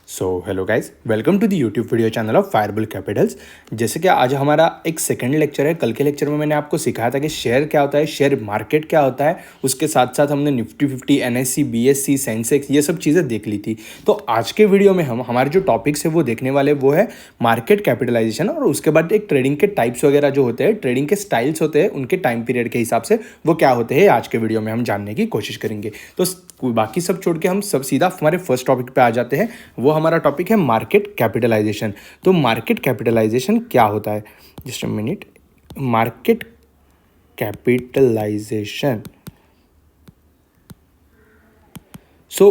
So hello guys, welcome to the YouTube video channel of Fireball Capitals. जैसे कि आज हमारा एक सेकंड लेक्चर है। कल के लेक्चर में मैंने आपको सिखाया था कि शेयर क्या होता है, शेयर मार्केट क्या होता है। उसके साथ साथ हमने निफ्टी 50, एनएससी, बीएससी, सेंसेक्स ये सब चीज़ें देख ली थी। तो आज के वीडियो में हम हमारे जो टॉपिक्स है वो देखने वाले वो है मार्केट कैपिटलाइजेशन, और उसके बाद एक ट्रेडिंग के टाइप्स वगैरह जो होते हैं, ट्रेडिंग के स्टाइल्स होते हैं, उनके टाइम पीरियड के हिसाब से वो क्या होते हैं, आज के वीडियो में हम जानने की कोशिश करेंगे। तो बाकी सब छोड़ के हम सब सीधा हमारे फर्स्ट टॉपिक पे आ जाते हैं। वो हमारा टॉपिक है मार्केट कैपिटलाइजेशन। तो मार्केट कैपिटलाइजेशन क्या होता है, just a minute. Market capitalisation,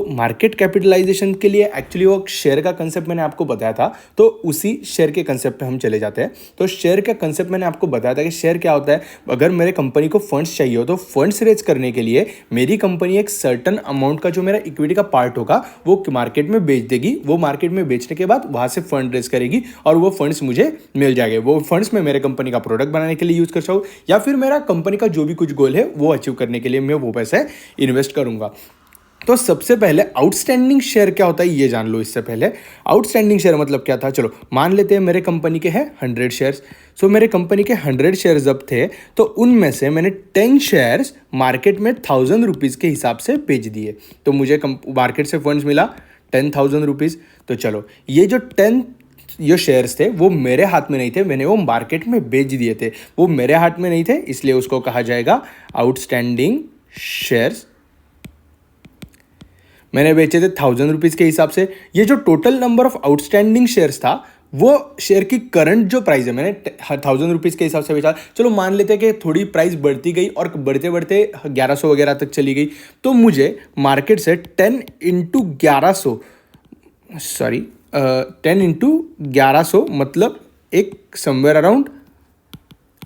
market capitalisation के लिए एक्चुअली वो शेयर का कंसेप्ट मैंने आपको बताया था, तो उसी शेयर के कंसेप्ट पे हम चले जाते हैं। तो शेयर का कंसेप्ट मैंने आपको बताया था कि शेयर क्या होता है। अगर मेरे कंपनी को फंड्स चाहिए हो तो फंड्स रेज करने के लिए मेरी कंपनी एक सर्टन अमाउंट का जो मेरा इक्विटी का पार्ट होगा वो मार्केट में बेच देगी। वो मार्केट में बेचने के बाद वहाँ से फंड रेज करेगी और वो फंड्स मुझे मिल जाएंगे। वो फंड्स मैं मेरे कंपनी का प्रोडक्ट बनाने के लिए यूज़ कर सकूँ, या फिर मेरा कंपनी का जो भी कुछ गोल है वो अचीव करने के लिए मैं वो पैसे इन्वेस्ट करूँगा। तो सबसे पहले आउटस्टैंडिंग शेयर क्या होता है ये जान लो। इससे पहले आउटस्टैंडिंग शेयर मतलब क्या था, चलो मान लेते हैं मेरे कंपनी के हैं 100 शेयर्स। मेरे कंपनी के 100 शेयर्स जब थे तो उनमें से मैंने 10 शेयर्स मार्केट में 1000 रुपीज़ के हिसाब से बेच दिए। तो मुझे मार्केट से फंड्स मिला 10,000 रुपीज़। तो चलो ये जो 10 ये शेयर्स थे वो मेरे हाथ में नहीं थे, मैंने वो मार्केट में बेच दिए थे। वो मेरे हाथ में नहीं थे, इसलिए उसको कहा जाएगा आउटस्टैंडिंग शेयर्स। मैंने बेचे थे 1000 रुपीज़ के हिसाब से। ये जो total number of outstanding shares था वो शेयर की करंट जो प्राइस है, मैंने 1000 रुपीज़ के हिसाब से बेचा। चलो मान लेते हैं कि थोड़ी प्राइस बढ़ती गई और बढ़ते बढ़ते 1100 वगैरह तक चली गई, तो मुझे मार्केट से 10 इंटू 1100 मतलब एक समवेयर अराउंड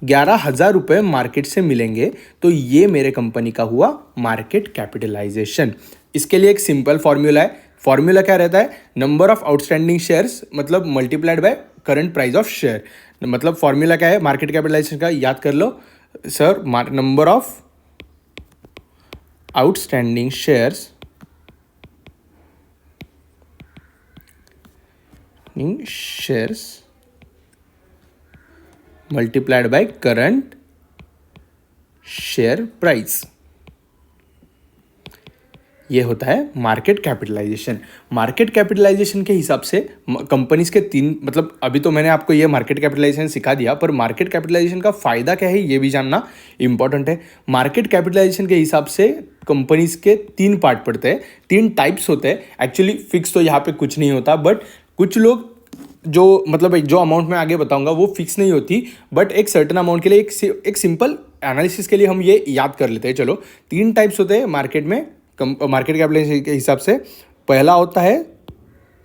11,000 रुपये मार्केट से मिलेंगे। तो ये मेरे कंपनी का हुआ मार्केट कैपिटलाइजेशन। इसके लिए एक सिंपल फॉर्मूला है। फॉर्मूला क्या रहता है, नंबर ऑफ आउटस्टैंडिंग शेयर्स मतलब multiplied by current price of share. मतलब फॉर्मूला क्या है मार्केट कैपिटलाइजेशन का, याद कर लो sir. Number of outstanding shares multiplied by current share price, ये होता है मार्केट कैपिटलाइजेशन। मार्केट कैपिटलाइजेशन के हिसाब से कंपनीज के तीन, मतलब अभी तो मैंने आपको ये मार्केट कैपिटलाइजेशन सिखा दिया, पर मार्केट कैपिटलाइजेशन का फ़ायदा क्या है ये भी जानना इंपॉर्टेंट है। मार्केट कैपिटलाइजेशन के हिसाब से कंपनीज के 3 पार्ट पड़ते हैं, 3 टाइप्स होते हैं। एक्चुअली फिक्स तो यहाँ पे कुछ नहीं होता, बट कुछ लोग जो मतलब जो अमाउंट मैं आगे बताऊंगा वो फिक्स नहीं होती, बट एक सर्टन अमाउंट के लिए एक सिंपल एनालिसिस के लिए हम ये याद कर लेते हैं। चलो 3 टाइप्स होते हैं मार्केट में, मार्केट कैपिटलाइजेशन के हिसाब से। पहला होता है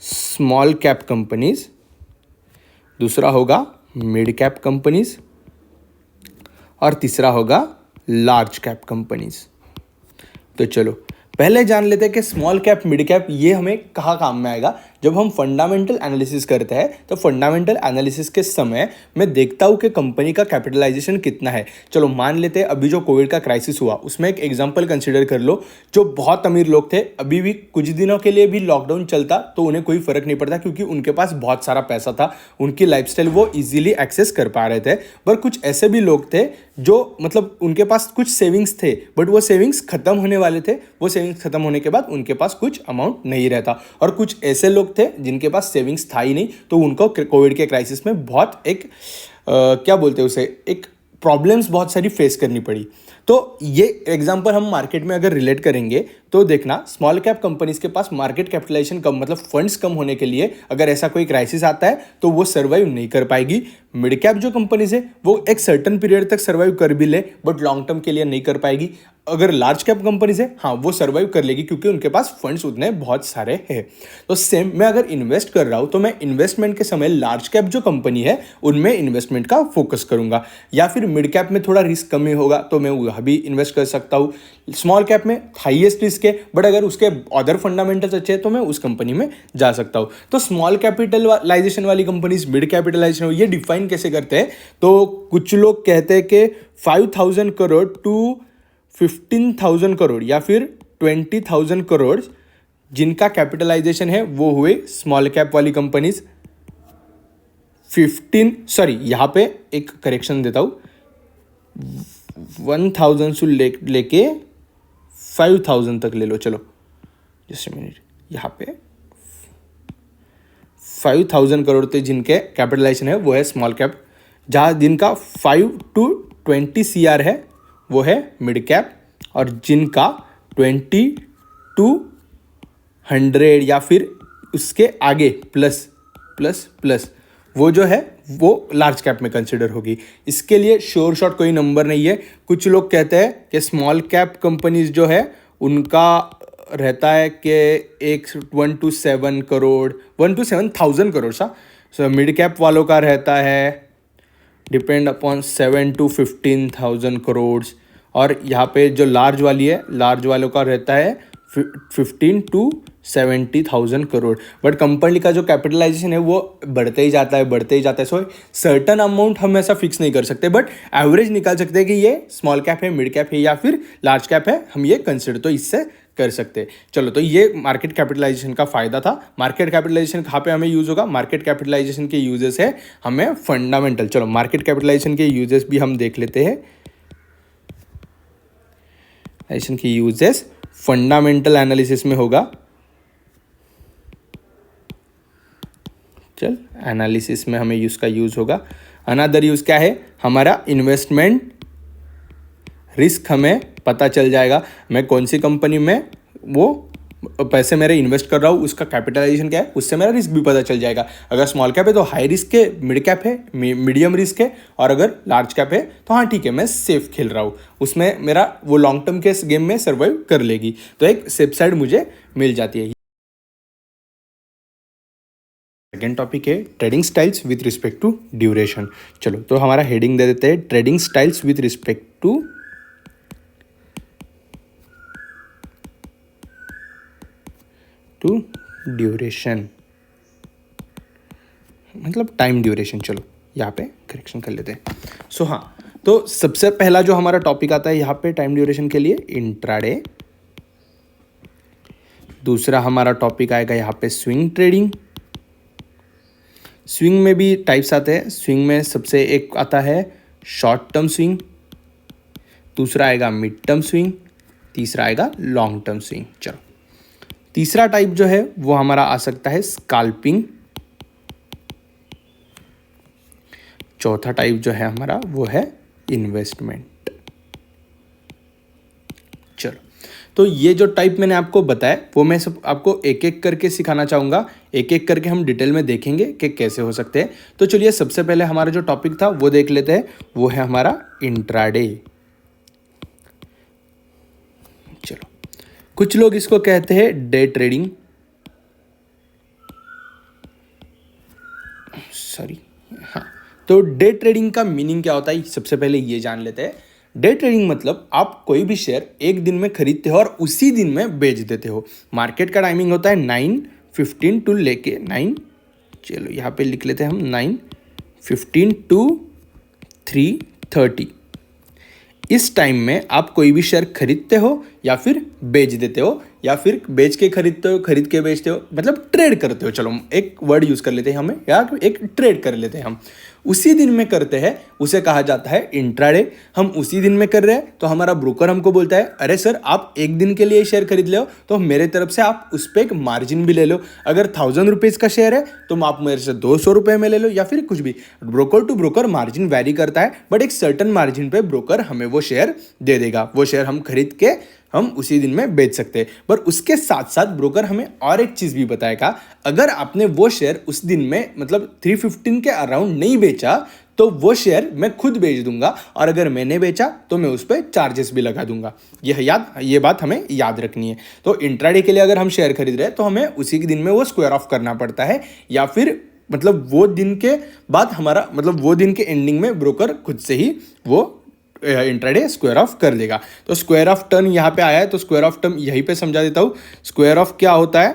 स्मॉल कैप कंपनीज, दूसरा होगा मिड कैप कंपनीज, और तीसरा होगा लार्ज कैप कंपनीज। तो चलो पहले जान लेते हैं कि स्मॉल कैप मिड कैप ये हमें कहाँ काम में आएगा। जब हम फंडामेंटल एनालिसिस करते हैं तो फंडामेंटल एनालिसिस के समय मैं देखता हूँ कि कंपनी का कैपिटलाइजेशन कितना है। चलो मान लेते हैं अभी जो कोविड का क्राइसिस हुआ उसमें एक एग्जांपल कंसीडर कर लो। जो बहुत अमीर लोग थे, अभी भी कुछ दिनों के लिए भी लॉकडाउन चलता तो उन्हें कोई फर्क नहीं पड़ता, क्योंकि उनके पास बहुत सारा पैसा था, उनकी लाइफस्टाइल वो इजीली एक्सेस कर पा रहे थे। पर कुछ ऐसे भी लोग थे जो मतलब उनके पास कुछ सेविंग्स थे, बट वो सेविंग्स खत्म होने वाले थे। वो सेविंग्स खत्म होने के बाद उनके पास कुछ अमाउंट नहीं रहता, और कुछ ऐसे लोग थे जिनके पास सेविंग्स था ही नहीं, तो उनको कोविड के क्राइसिस में बहुत क्या बोलते हैं उसे, एक प्रॉब्लम्स बहुत सारी फेस करनी पड़ी। तो ये एग्जांपल हम मार्केट में अगर रिलेट करेंगे तो देखना, स्मॉल कैप कंपनीज के पास मार्केट कैपिटलाइजेशन कम मतलब फंड्स कम होने के लिए अगर ऐसा कोई क्राइसिस आता है तो वो सर्वाइव नहीं कर पाएगी। मिड कैप जो कंपनीज है वो एक सर्टन पीरियड तक सर्वाइव कर भी ले, बट लॉन्ग टर्म के लिए नहीं कर पाएगी। अगर लार्ज कैप कंपनीज है, हाँ वो सर्वाइव कर लेगी, क्योंकि उनके पास फंड्स उतने बहुत सारे हैं। तो सेम मैं अगर इन्वेस्ट कर रहा हूँ तो मैं इन्वेस्टमेंट के समय लार्ज कैप जो कंपनी है उनमें इन्वेस्टमेंट का फोकस करूंगा, या फिर मिड कैप में थोड़ा रिस्क कम ही होगा तो मैं वहाँ भी इन्वेस्ट कर सकता हूँ। स्मॉल कैप में हाईएस्ट रिस्क है, बट अगर उसके अदर फंडामेंटल्स अच्छे हैं तो मैं उस कंपनी में जा सकता हूँ। तो स्मॉल कैपिटलाइजेशन वाली कंपनीज, मिड कैपिटलाइजेशन, ये डिफाइन कैसे करते हैं, तो कुछ लोग कहते हैं कि 5,000 करोड़ टू 15,000 करोड़ या फिर 20,000 करोड़ जिनका कैपिटलाइजेशन है वो हुए स्मॉल कैप वाली कंपनीज यहाँ पे एक करेक्शन देता हूँ, 1000 से लेके 5000 तक ले लो, चलो जस्ट मिनट, यहाँ पे 5000 करोड़ तक जिनके कैपिटलाइजेशन है वो है स्मॉल कैप, जहाँ जिनका 5 to 20 CR है वो है मिड कैप, और जिनका 20 to 100 या फिर उसके आगे प्लस प्लस प्लस वो जो है वो लार्ज कैप में कंसिडर होगी। इसके लिए श्योर शॉट कोई नंबर नहीं है। कुछ लोग कहते हैं कि स्मॉल कैप कंपनीज जो है उनका रहता है कि 1 to 7 crore 1 to 7,000 crore so mid cap वालों का रहता है डिपेंड अपॉन 7 to 15,000 करोड़, और यहाँ पे जो लार्ज वाली है लार्ज वालों का रहता है 15 to 70,000 करोड़। बट कंपनी का जो कैपिटलाइजेशन है वो बढ़ते ही जाता है सो सर्टन अमाउंट हम ऐसा फिक्स नहीं कर सकते, बट एवरेज निकाल सकते हैं कि ये स्मॉल कैप है, मिड कैप है या फिर लार्ज कैप है, हम ये कंसिडर तो इससे कर सकते हैं। चलो, तो ये मार्केट कैपिटलाइजेशन का फायदा था। मार्केट कैपिटलाइजेशन कहाँ पे हमें यूज होगा? मार्केट कैपिटलाइजेशन के यूजेस है हमें फंडामेंटल। चलो, मार्केट कैपिटलाइजेशन के यूजेस भी हम देख लेते हैं। के यूजेस फंडामेंटल एनालिसिस में होगा। चल, एनालिसिस में हमें यूज का यूज होगा। अनदर यूज क्या है? हमारा इन्वेस्टमेंट रिस्क हमें पता चल जाएगा, मैं कौन सी कंपनी में वो पैसे मेरे इन्वेस्ट कर रहा हूँ, उसका कैपिटलाइजेशन क्या है, उससे मेरा रिस्क भी पता चल जाएगा। अगर स्मॉल कैप है तो हाई रिस्क है, मिड कैप है मीडियम रिस्क है, और अगर लार्ज कैप है तो हाँ ठीक है, मैं सेफ खेल रहा हूँ, उसमें मेरा वो लॉन्ग टर्म के गेम में सर्वाइव कर लेगी, तो एक सेफ साइड मुझे मिल जाती है। सेकेंड टॉपिक है trading styles with respect to duration. चलो, तो हमारा हेडिंग दे देते हैं trading styles with respect to duration, मतलब टाइम ड्यूरेशन। चलो, यहाँ पे करेक्शन कर लेते हैं। सो हाँ, तो सबसे पहला जो हमारा टॉपिक आता है यहाँ पे टाइम ड्यूरेशन के लिए इंट्राडे। दूसरा हमारा टॉपिक आएगा यहाँ पे स्विंग ट्रेडिंग। स्विंग में भी टाइप्स आते हैं। स्विंग में सबसे एक आता है शॉर्ट टर्म स्विंग, दूसरा आएगा मिड टर्म स्विंग, तीसरा आएगा लॉन्ग टर्म स्विंग। चलो, तीसरा टाइप जो है वो हमारा आ सकता है स्काल्पिंग। चौथा टाइप जो है हमारा वो है इन्वेस्टमेंट। चलो, तो ये जो टाइप मैंने आपको बताया वो मैं सब आपको एक एक करके सिखाना चाहूँगा, एक एक करके हम डिटेल में देखेंगे कि कैसे हो सकते हैं। तो चलिए, सबसे पहले हमारा जो टॉपिक था वो देख लेते हैं, वो है हमारा इंट्राडे। चलो, कुछ लोग इसको कहते हैं डे ट्रेडिंग, हाँ। तो डे ट्रेडिंग का मीनिंग क्या होता है सबसे पहले ये जान लेते हैं। डे ट्रेडिंग मतलब आप कोई भी शेयर एक दिन में खरीदते हो और उसी दिन में बेच देते हो। मार्केट का टाइमिंग होता है 9:15 टू लेके 9, चलो यहाँ पे लिख लेते हैं हम 9:15 टू 3:30। इस टाइम में आप कोई भी शेयर खरीदते हो या फिर बेच देते हो, या फिर बेच के खरीदते हो, खरीद के बेचते हो, मतलब ट्रेड करते हो। चलो, एक वर्ड यूज कर लेते हैं हमें, या एक ट्रेड कर लेते हैं हम। उसी दिन में करते हैं, उसे कहा जाता है इंट्राडे। हम उसी दिन में कर रहे हैं तो हमारा ब्रोकर हमको बोलता है, अरे सर आप एक दिन के लिए शेयर खरीद ले हो तो मेरे तरफ से आप उस पर एक मार्जिन भी ले लो। अगर 1000 रुपीज़ का शेयर है तो आप मेरे से 200 रुपये में ले लो, या फिर कुछ भी। Broker to broker margin vary करता है, बट एक सर्टन मार्जिन पे ब्रोकर हमें वो शेयर दे देगा। वो शेयर हम खरीद के हम उसी दिन में बेच सकते हैं। पर उसके साथ साथ ब्रोकर हमें और एक चीज़ भी बताएगा, अगर आपने वो शेयर उस दिन में मतलब 315 के अराउंड नहीं बेचा तो वो शेयर मैं खुद बेच दूंगा, और अगर मैंने बेचा तो मैं उस पर चार्जेस भी लगा दूंगा। ये बात हमें याद रखनी है। तो इंट्राडे के लिए अगर हम शेयर खरीद रहे हैं तो हमें उसी के दिन में वो स्क्वायर ऑफ करना पड़ता है, या फिर मतलब वो दिन के बाद हमारा मतलब वो दिन के एंडिंग में ब्रोकर खुद से ही वो इंट्राडे स्क्वायर ऑफ कर देगा। तो स्क्वायर ऑफ टर्न यहाँ पे आया है, तो स्क्वायर ऑफ टर्न यहीं पे समझा देता हूँ। स्क्वायर ऑफ क्या होता है?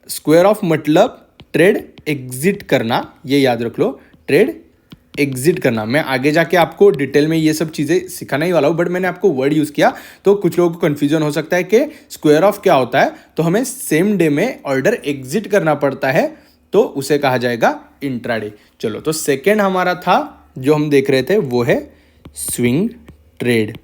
स्क्वायर ऑफ मतलब ट्रेड एग्जिट करना, ये याद रख लो, ट्रेड एग्जिट करना। मैं आगे जाके आपको डिटेल में ये सब चीज़ें सिखाना ही वाला हूँ, बट मैंने आपको वर्ड यूज़ किया तो कुछ लोगों को कन्फ्यूजन हो सकता है कि स्क्वायर ऑफ क्या होता है। तो हमें सेम डे में ऑर्डर एग्जिट करना पड़ता है, तो उसे कहा जाएगा इंट्राडे। चलो, तो सेकेंड हमारा था जो हम देख रहे थे वो है स्विंग ट्रेड।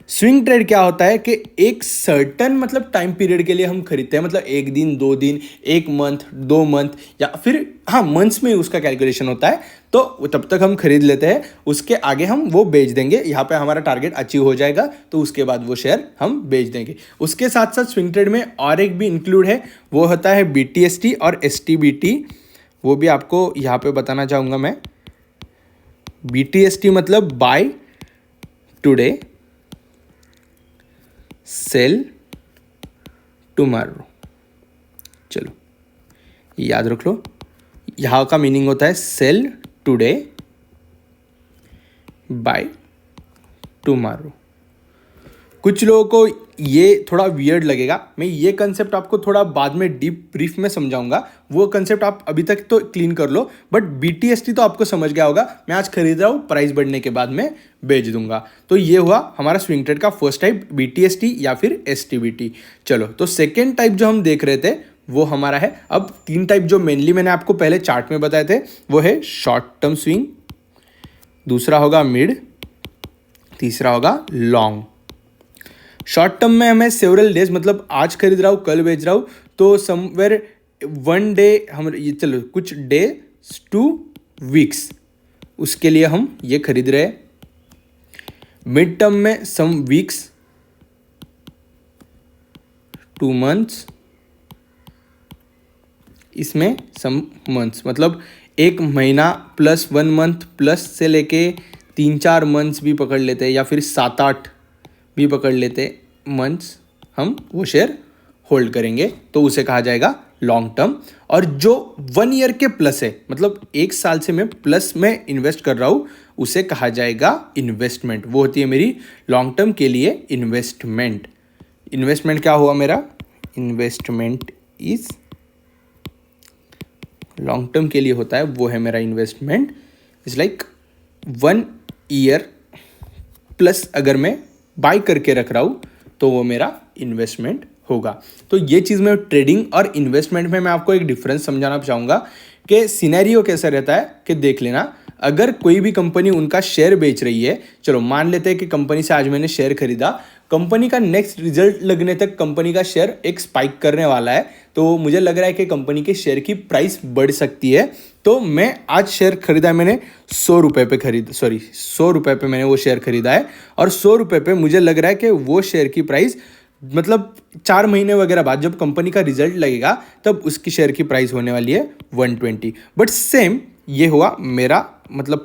स्विंग ट्रेड क्या होता है कि एक सर्टन मतलब टाइम पीरियड के लिए हम खरीदते हैं, मतलब एक दिन, 2 दिन, 1 मंथ, 2 मंथ, या फिर हाँ मंथ्स में उसका कैलकुलेशन होता है। तो तब तक हम खरीद लेते हैं, उसके आगे हम वो बेच देंगे। यहाँ पे हमारा टारगेट अचीव हो जाएगा तो उसके बाद वो शेयर हम बेच देंगे। उसके साथ साथ स्विंग ट्रेड में और एक भी इंक्लूड है, वो होता है BTST और STBT। वो भी आपको यहाँ पे बताना चाहूँगा मैं। BTST मतलब बाय टुडे सेल टुमारो। चलो याद रख लो, यहाँ का मीनिंग होता है सेल टुडे बाय टुमारो। कुछ लोगों को ये थोड़ा वियर्ड लगेगा, मैं ये कंसेप्ट आपको थोड़ा बाद में डीप ब्रीफ में समझाऊंगा। वो कंसेप्ट आप अभी तक तो क्लीन कर लो, बट BTST तो आपको समझ गया होगा। मैं आज खरीद रहा हूँ, प्राइस बढ़ने के बाद में बेच दूंगा। तो ये हुआ हमारा स्विंग ट्रेड का फर्स्ट टाइप, BTST या फिर STBT। चलो, तो सेकेंड टाइप जो हम देख रहे थे वो हमारा है, अब 3 टाइप जो मेनली मैंने आपको पहले चार्ट में बताए थे वो है शॉर्ट टर्म स्विंग, दूसरा होगा मिड, तीसरा होगा लॉन्ग। शॉर्ट टर्म में हमें सेवरल डेज, मतलब आज खरीद रहा हूँ कल बेच रहा हूँ, तो समवेयर 1 डे हम ये, चलो कुछ डे टू वीक्स, उसके लिए हम ये खरीद रहे हैं। मिड टर्म में सम वीक्स, 2 मंथ्स, इसमें सम मंथ्स, मतलब 1 महीना प्लस 1 मंथ प्लस से लेके 3-4 मंथ्स भी पकड़ लेते हैं, या फिर 7-8 भी पकड़ लेते मंथ्स, हम वो शेयर होल्ड करेंगे तो उसे कहा जाएगा लॉन्ग टर्म। और जो 1 ईयर के प्लस है, मतलब 1 साल से मैं प्लस में इन्वेस्ट कर रहा हूँ, उसे कहा जाएगा इन्वेस्टमेंट। वो होती है मेरी लॉन्ग टर्म के लिए इन्वेस्टमेंट। इन्वेस्टमेंट क्या हुआ मेरा? इन्वेस्टमेंट इज लॉन्ग टर्म के लिए होता है, वो है मेरा investment. Is like 1 year plus अगर मैं बाय करके रख रहा हूँ तो वो मेरा इन्वेस्टमेंट होगा। तो ये चीज़ में ट्रेडिंग और इन्वेस्टमेंट में मैं आपको एक डिफरेंस समझाना चाहूँगा कि सिनेरियो कैसा रहता है कि देख लेना। अगर कोई भी कंपनी उनका शेयर बेच रही है, चलो मान लेते हैं कि कंपनी से आज मैंने शेयर खरीदा, कंपनी का नेक्स्ट रिजल्ट लगने तक कंपनी का शेयर एक स्पाइक करने वाला है, तो मुझे लग रहा है कि कंपनी के शेयर की प्राइस बढ़ सकती है। तो मैं आज शेयर खरीदा है, मैंने 100 रुपये पे 100 रुपये पे मैंने वो शेयर खरीदा है, और 100 रुपये पे मुझे लग रहा है कि वो शेयर की प्राइस, मतलब 4 महीने वगैरह बाद जब कंपनी का रिजल्ट लगेगा तब उसकी शेयर की प्राइस होने वाली है 120। बट सेम ये हुआ मेरा मतलब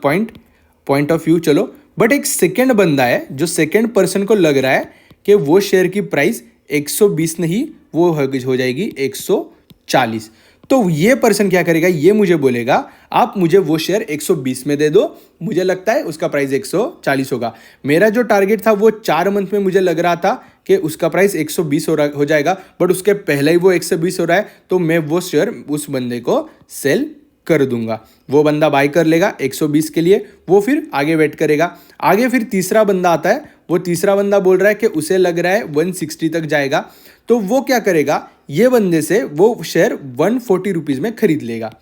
पॉइंट ऑफ व्यू। चलो, बट एक सेकेंड बंदा है, जो सेकेंड पर्सन को लग रहा है कि वो शेयर की प्राइस 120 नहीं, वो हो जाएगी 140। तो ये पर्सन क्या करेगा, ये मुझे बोलेगा आप मुझे वो शेयर 120 में दे दो, मुझे लगता है उसका प्राइस 140 होगा। मेरा जो टारगेट था वो 4 मंथ में मुझे लग रहा था कि उसका प्राइस 120 हो जाएगा, बट उसके पहले ही वो 120 हो रहा है, तो मैं वो शेयर उस बंदे को सेल कर दूंगा। वो बंदा बाय कर लेगा 120 के लिए, वो फिर आगे वेट करेगा। आगे फिर तीसरा बंदा आता है, वो तीसरा बंदा बोल रहा है कि उसे लग रहा है 160 तक जाएगा, तो वो क्या करेगा, ये बंदे से वो शेयर 140 रुपीज़ में खरीद लेगा।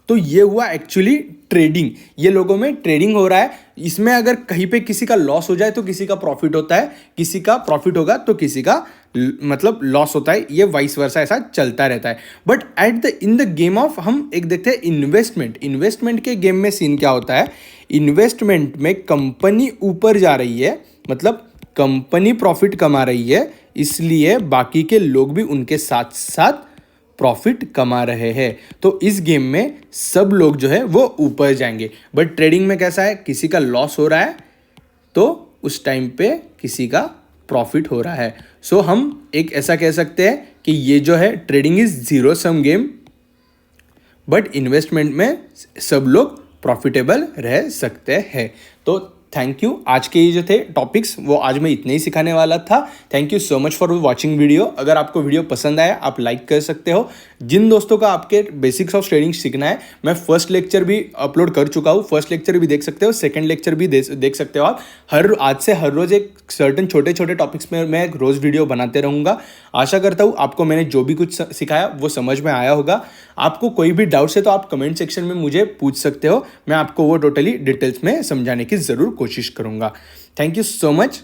तो ये हुआ एक्चुअली ट्रेडिंग। ये लोगों में ट्रेडिंग हो रहा है। इसमें अगर कहीं पे किसी का लॉस हो जाए तो किसी का प्रॉफिट होता है, किसी का प्रॉफिट होगा तो किसी का मतलब लॉस होता है, ये वाइस वर्सा ऐसा चलता रहता है। But in the game of हम एक देखते हैं इन्वेस्टमेंट के गेम में सीन क्या होता है। इन्वेस्टमेंट में कंपनी ऊपर जा रही है, मतलब कंपनी प्रॉफिट कमा रही है, इसलिए बाकी के लोग भी उनके साथ साथ प्रॉफिट कमा रहे हैं। तो इस गेम में सब लोग जो है वो ऊपर जाएंगे। बट ट्रेडिंग में कैसा है, किसी का लॉस हो रहा है तो उस टाइम पे किसी का प्रॉफिट हो रहा है। सो हम एक ऐसा कह सकते हैं कि ये जो है trading is zero sum game, but investment में सब लोग प्रॉफिटेबल रह सकते हैं। तो थैंक यू। आज के ये जो थे टॉपिक्स वो आज मैं इतने ही सिखाने वाला था। Thank you so much for watching video. अगर आपको वीडियो पसंद आया आप लाइक कर सकते हो। जिन दोस्तों का आपके बेसिक्स ऑफ ट्रेडिंग सीखना है, मैं फर्स्ट लेक्चर भी अपलोड कर चुका हूँ, फर्स्ट लेक्चर भी देख सकते हो, सेकंड लेक्चर भी देख सकते हो आप। आज से हर रोज एक सर्टन छोटे छोटे टॉपिक्स में मैं रोज वीडियो बनाते रहूँगा। आशा करता हूँ आपको मैंने जो भी कुछ सिखाया वो समझ में आया होगा। आपको कोई भी डाउट्स है तो आप कमेंट सेक्शन में मुझे पूछ सकते हो, मैं आपको वो टोटली डिटेल्स में समझाने की ज़रूर कोशिश करूँगा। Thank you so much.